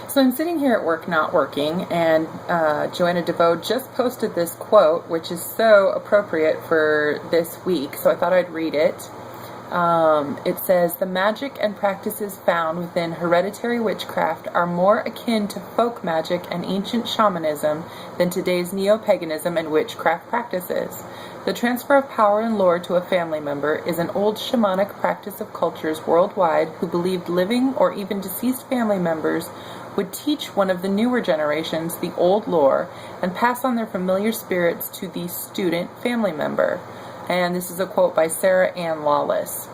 So I'm sitting here at work not working, and Joanna DeVoe just posted this quote, which is so appropriate for this week, so I thought I'd read it. It says, "The magic and practices found within hereditary witchcraft are more akin to folk magic and ancient shamanism than today's neo-paganism and witchcraft practices. The transfer of power and lore to a family member is an old shamanic practice of cultures worldwide who believed living or even deceased family members would teach one of the newer generations the old lore and pass on their familiar spirits to the student family member." And this is a quote by Sarah Ann Lawless.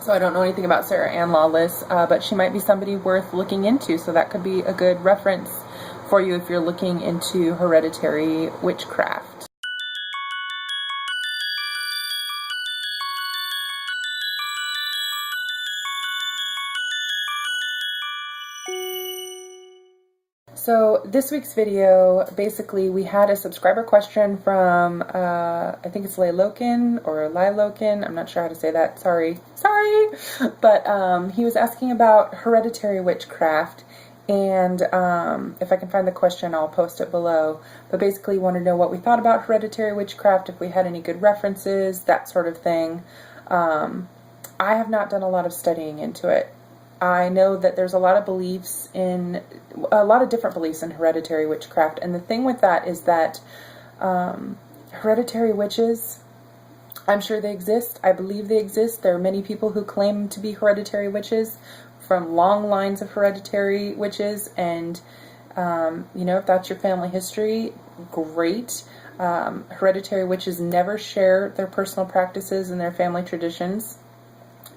So I don't know anything about Sarah Ann Lawless, but she might be somebody worth looking into, so that could be a good reference for you if you're looking into hereditary witchcraft. So this week's video, basically we had a subscriber question from, I think it's Lilokin or Lilokin, I'm not sure how to say that, sorry, but he was asking about hereditary witchcraft, and if I can find the question I'll post it below, but basically he wanted to know what we thought about hereditary witchcraft, if we had any good references, that sort of thing. I have not done a lot of studying into it. I know that there's a lot of different beliefs in hereditary witchcraft, and the thing with that is that hereditary witches, I'm sure they exist, I believe they exist. There are many people who claim to be hereditary witches from long lines of hereditary witches, and you know, if that's your family history, great. Hereditary witches never share their personal practices and their family traditions.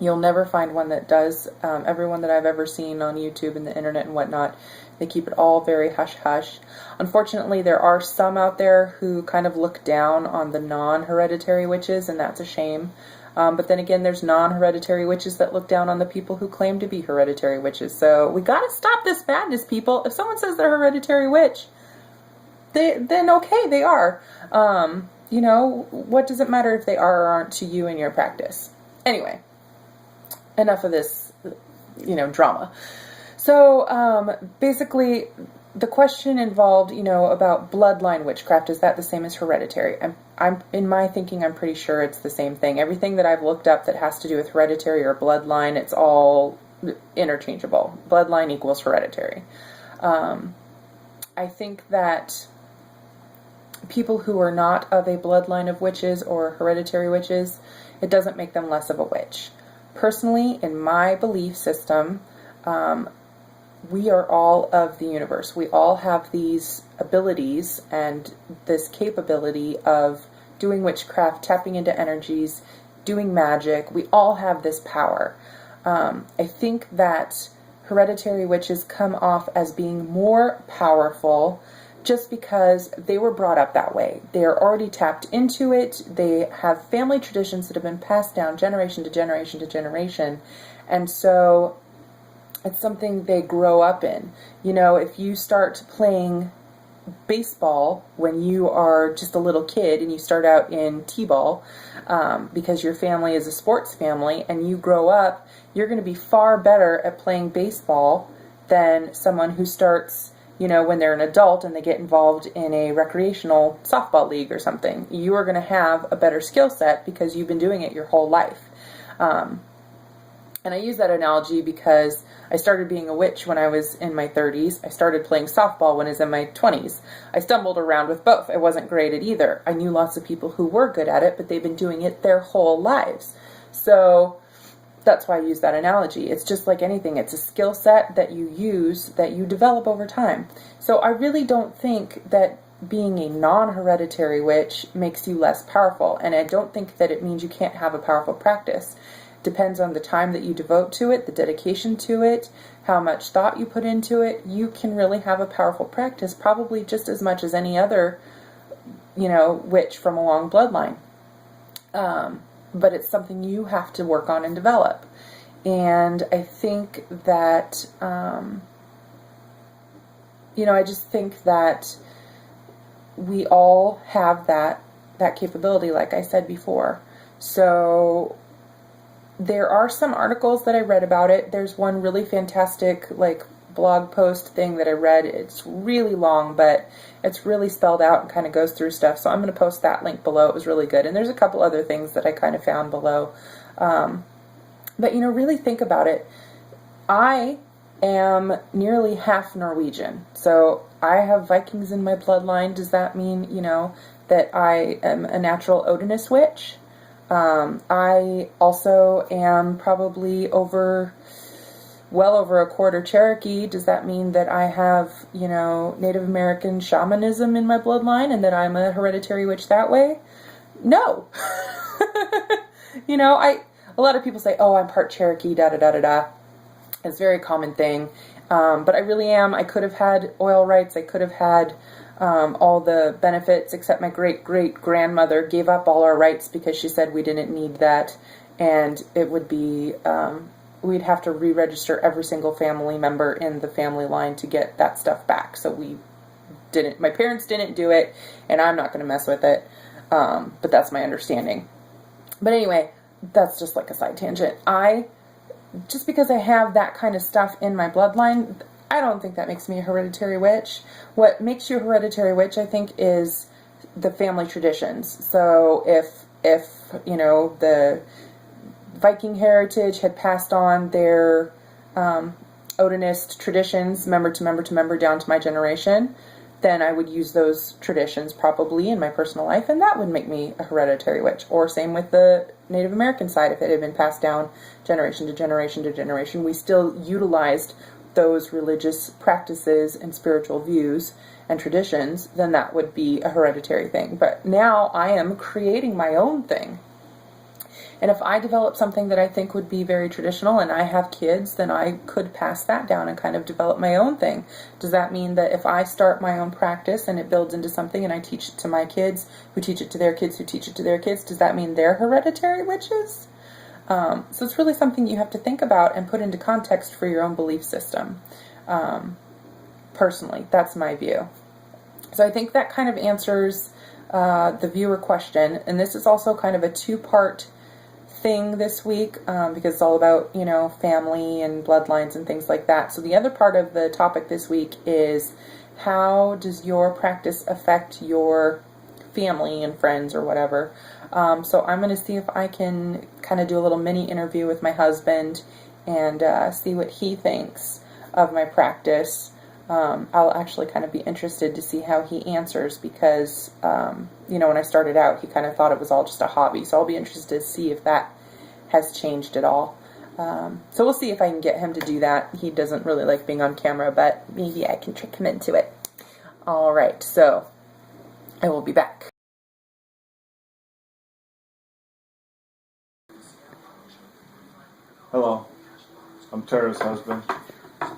You'll never find one that does. Everyone that I've ever seen on YouTube and the internet and whatnot, they keep it all very hush-hush. Unfortunately, there are some out there who kind of look down on the non-hereditary witches, and that's a shame. But then again, there's non-hereditary witches that look down on the people who claim to be hereditary witches. So we gotta stop this madness, people. If someone says they're a hereditary witch, then okay, they are. You know, what does it matter if they are or aren't to you in your practice? Anyway. Enough of this, you know, drama. So, basically, the question involved, you know, about bloodline witchcraft. Is that the same as hereditary? I'm in my thinking, I'm pretty sure it's the same thing. Everything that I've looked up that has to do with hereditary or bloodline, it's all interchangeable. Bloodline equals hereditary. I think that people who are not of a bloodline of witches or hereditary witches, it doesn't make them less of a witch. Personally, in my belief system, we are all of the universe. We all have these abilities and this capability of doing witchcraft, tapping into energies, doing magic. We all have this power. I think that hereditary witches come off as being more powerful just because they were brought up that way. They are already tapped into it. They have family traditions that have been passed down generation to generation to generation. And so it's something they grow up in. You know, if you start playing baseball when you are just a little kid and you start out in t-ball because your family is a sports family, and you grow up, you're going to be far better at playing baseball than someone who starts, you know, when they're an adult and they get involved in a recreational softball league or something. You are going to have a better skill set because you've been doing it your whole life. And I use that analogy because I started being a witch when I was in my 30s. I started playing softball when I was in my 20s. I stumbled around with both. I wasn't great at either. I knew lots of people who were good at it, but they've been doing it their whole lives. So that's why I use that analogy. It's just like anything. It's a skill set that you use, that you develop over time. So I really don't think that being a non-hereditary witch makes you less powerful. And I don't think that it means you can't have a powerful practice. It depends on the time that you devote to it, the dedication to it, how much thought you put into it. You can really have a powerful practice, probably just as much as any other, you know, witch from a long bloodline. But it's something you have to work on and develop. And I think that, you know, I just think that we all have that capability, like I said before. So there are some articles that I read about it. There's one really fantastic, like, blog post thing that I read. It's really long, but it's really spelled out and kind of goes through stuff. So I'm going to post that link below. It was really good. And there's a couple other things that I kind of found below. But, really think about it. I am nearly half Norwegian. So I have Vikings in my bloodline. Does that mean, that I am a natural Odinist witch? I also am probably well over a quarter Cherokee. Does that mean that I have, Native American shamanism in my bloodline and that I'm a hereditary witch that way? No. A lot of people say, oh, I'm part Cherokee, da-da-da-da-da. It's a very common thing. But I really am. I could have had oil rights. I could have had all the benefits, except my great-great-grandmother gave up all our rights because she said we didn't need that. And it would be, we'd have to re-register every single family member in the family line to get that stuff back. So my parents didn't do it, and I'm not going to mess with it. But that's my understanding. But anyway, that's just like a side tangent. Just because I have that kind of stuff in my bloodline, I don't think that makes me a hereditary witch. What makes you a hereditary witch, I think, is the family traditions. So if the Viking heritage had passed on their Odinist traditions, member to member to member, down to my generation, then I would use those traditions probably in my personal life, and that would make me a hereditary witch. Or same with the Native American side. If it had been passed down generation to generation to generation, we still utilized those religious practices and spiritual views and traditions, then that would be a hereditary thing. But now I am creating my own thing. And if I develop something that I think would be very traditional and I have kids, then I could pass that down and kind of develop my own thing. Does that mean that if I start my own practice and it builds into something and I teach it to my kids, who teach it to their kids, who teach it to their kids, does that mean they're hereditary witches? So it's really something you have to think about and put into context for your own belief system. Personally, that's my view. So I think that kind of answers the viewer question. And this is also kind of a two-part thing this week, because it's all about, family and bloodlines and things like that. So the other part of the topic this week is, how does your practice affect your family and friends or whatever? So I'm going to see if I can kind of do a little mini interview with my husband and see what he thinks of my practice. I'll actually kind of be interested to see how he answers because, when I started out, he kind of thought it was all just a hobby. So I'll be interested to see if that has changed at all. So we'll see if I can get him to do that. He doesn't really like being on camera, but maybe I can trick him into it. All right, so I will be back. Hello, I'm Tara's husband. I'm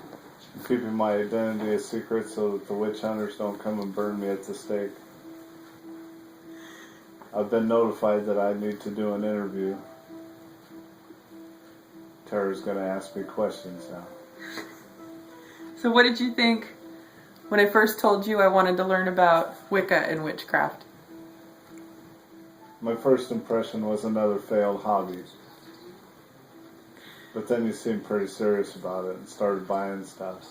keeping my identity a secret so that the witch hunters don't come and burn me at the stake. I've been notified that I need to do an interview. Tara's going to ask me questions now. So what did you think when I first told you I wanted to learn about Wicca and witchcraft? My first impression was another failed hobby. But then you seemed pretty serious about it and started buying stuff.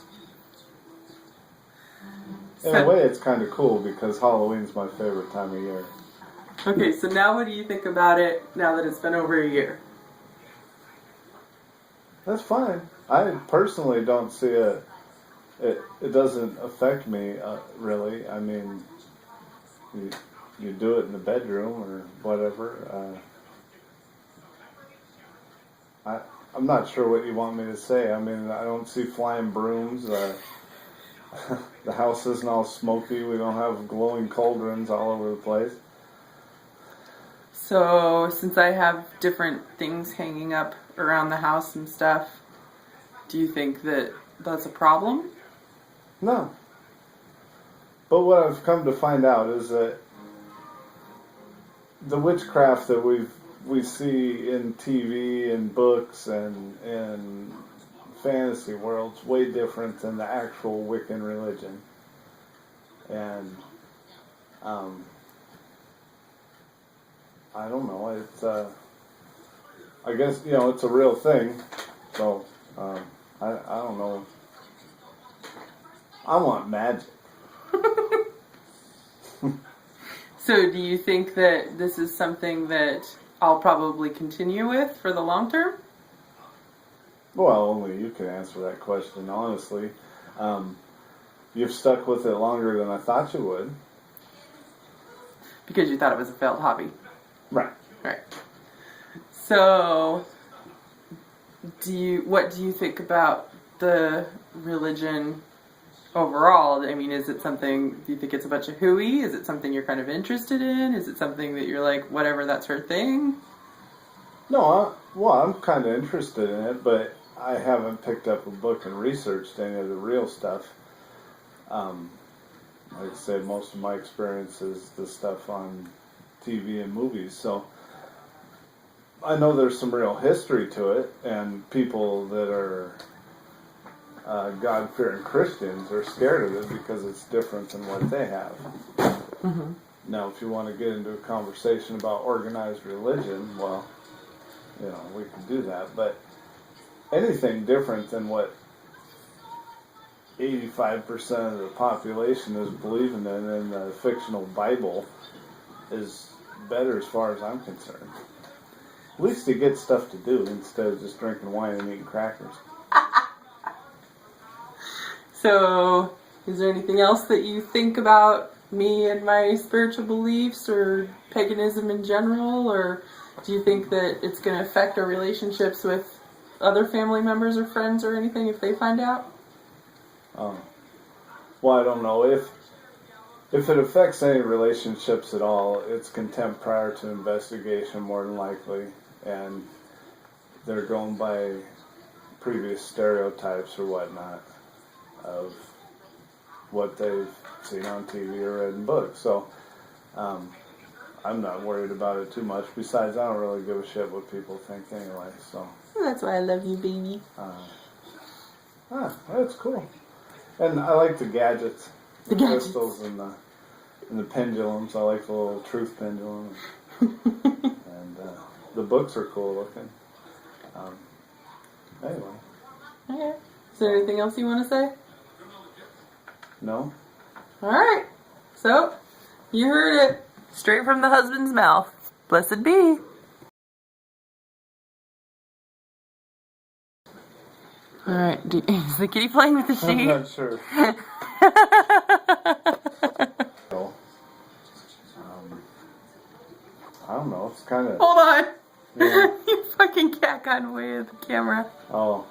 In a way, it's kind of cool because Halloween's my favorite time of year. Okay, so now what do you think about it now that it's been over a year? That's fine. I personally don't see it. It doesn't affect me, really. I mean, you do it in the bedroom or whatever. I'm not sure what you want me to say. I mean, I don't see flying brooms. The house isn't all smoky. We don't have glowing cauldrons all over the place. So, since I have different things hanging up around the house and stuff, do you think that that's a problem? No. But what I've come to find out is that the witchcraft that we see in TV and books and in fantasy worlds way different than the actual Wiccan religion. And I don't know, it's I guess, it's a real thing. So I don't know I want magic. So do you think that this is something that I'll probably continue with for the long term? Well, only you can answer that question, honestly. You've stuck with it longer than I thought you would. Because you thought it was a failed hobby. Right. Right. So, what do you think about the religion overall? I mean, is it something, do you think it's a bunch of hooey? Is it something you're kind of interested in? Is it something that you're like, whatever, that's her thing? No, I'm kind of interested in it, but I haven't picked up a book and researched any of the real stuff. Like I said, most of my experience is the stuff on TV and movies, so I know there's some real history to it, and people that are God-fearing Christians are scared of it because it's different than what they have. Mm-hmm. Now, if you want to get into a conversation about organized religion, well, you know, we can do that, but anything different than what 85% of the population is believing in the fictional Bible is better as far as I'm concerned. At least you get stuff to do instead of just drinking wine and eating crackers. So, is there anything else that you think about me and my spiritual beliefs or paganism in general? Or do you think that it's going to affect our relationships with other family members or friends or anything if they find out? Well, I don't know. If it affects any relationships at all, it's contempt prior to investigation more than likely. And they're going by previous stereotypes or whatnot of what they've seen on TV or read in books. So I'm not worried about it too much. Besides, I don't really give a shit what people think anyway. So That's why I love you, baby. That's cool. And I like the gadgets, the gadgets. crystals, and the pendulums. I like the little truth pendulum, and the books are cool looking. Anyway. Okay. Is there anything else you want to say? No. All right. So, you heard it straight from the husband's mouth. Blessed be. All right. Is the kitty playing with the sheet? I'm not sure. I don't know. It's kind of. Hold on. Yeah. Your fucking cat got in the way of the camera. Oh.